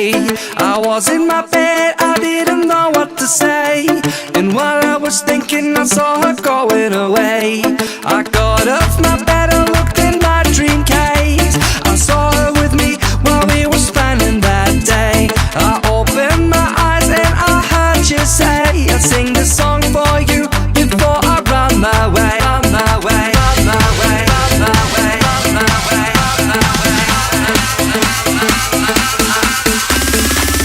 day. I was in my bed, I didn't know what to say. And while I was thinking, I saw her going away. I got off my bed and looked in my dream case. I saw her with me while we were spending that day. I opened my eyes and I heard you say, I sing the song for you before I run my way. Run my way, run my way, run my way, run my way, run my way.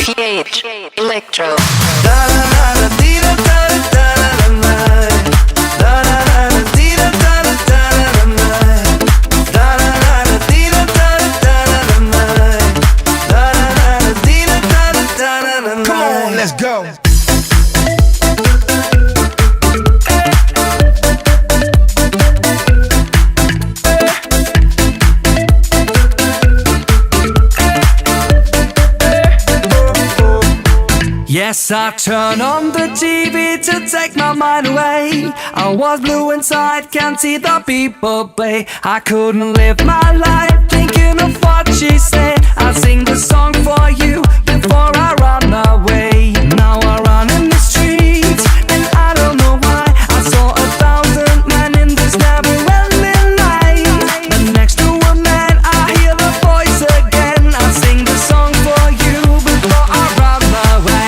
PH Electro. Come on, let's go. Yes, I turned on the TV to take my mind away. I was blue inside, can't see the people play. I couldn't live my life thinking of what she said. I sing the song for you before I run away. Now I run in the streets and I don't know why. I saw 1,000 men in this never-ending night. But next to a man I hear the voice again. I sing the song for you before I run away.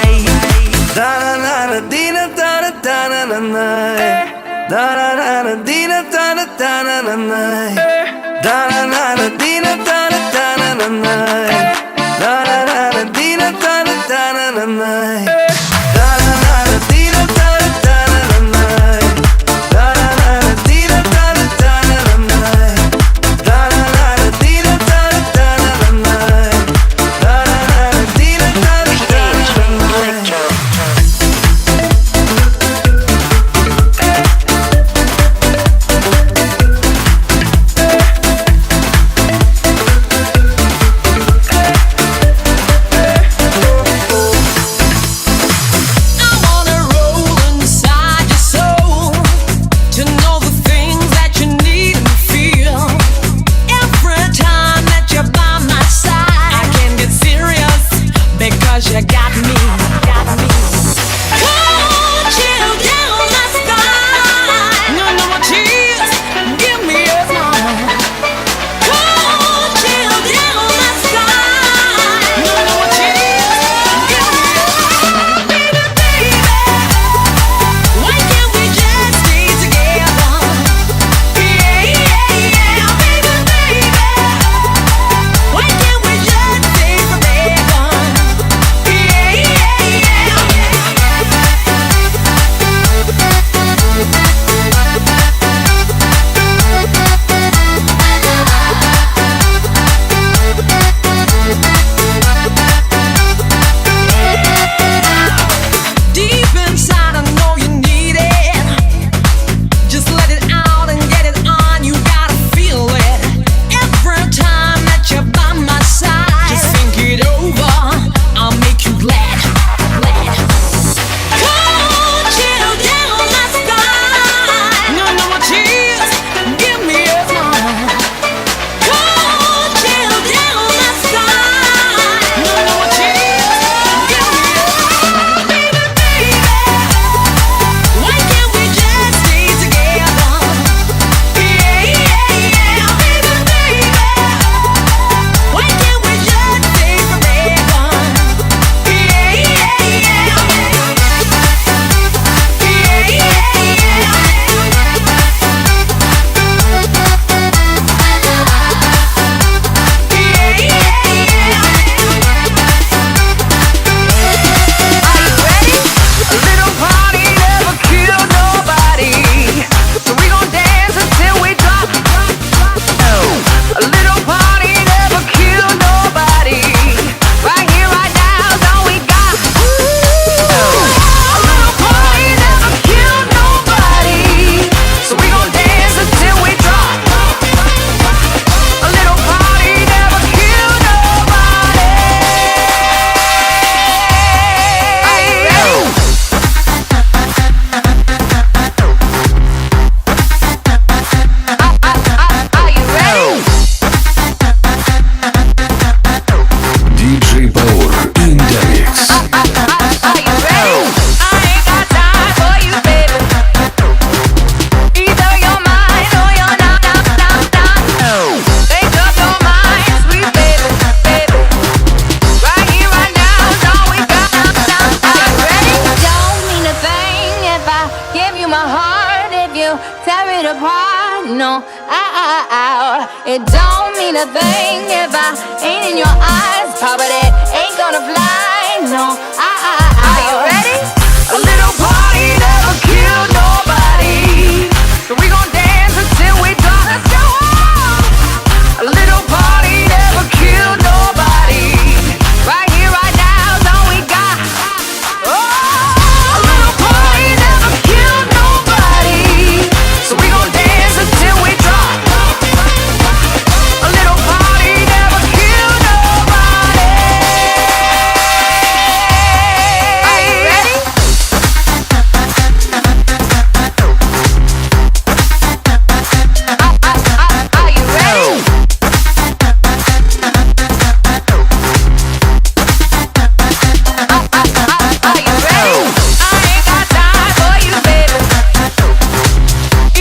apart. No, it don't mean a thing if I ain't in your eyes. But it ain't gonna fly. No, are you ready? A little party never killed nobody, so we gon' dance until we drop. Let's go on. A little party never killed nobody. Right here, right now is all we got. Oh, a little party never killed nobody, so we gon' dance until we drop. A little party never killed nobody. Are you ready? Are you ready? Are you ready? I ain't got time for you, baby.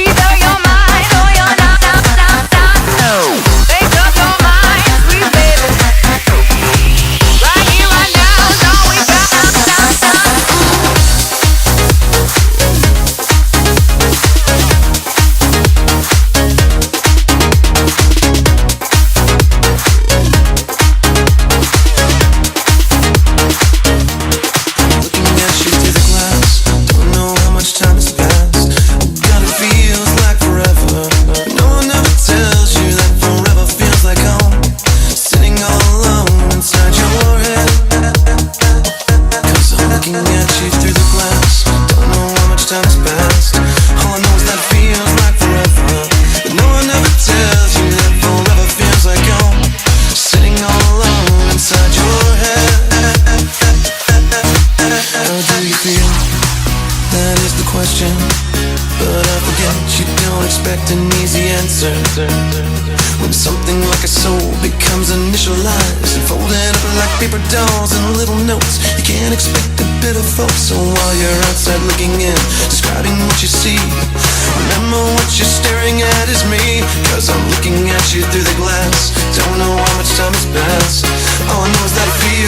Either you're mine or you're not. Make up your mind, sweet baby. Right here, right now is all we got. Looking at you through the glass, don't know how much time has passed. God, it feels like forever, but no one ever tells you that forever feels like home. Sitting all alone inside your head. 'Cause I'm looking at you through the glass, don't know how much time has passed. All I know is that it feels like forever, but no one ever tells you that forever feels like home. Sitting all alone inside your head. How do you feel? That is the question. But I forget you don't expect an easy answer. When something like a soul becomes initialized and folded up like paper dolls and little notes, you can't expect a bit of folks. So while you're outside looking in, describing what you see, remember what you're staring at is me. 'Cause I'm looking at you through the glass, don't know how much time has passed. All I know is that it feels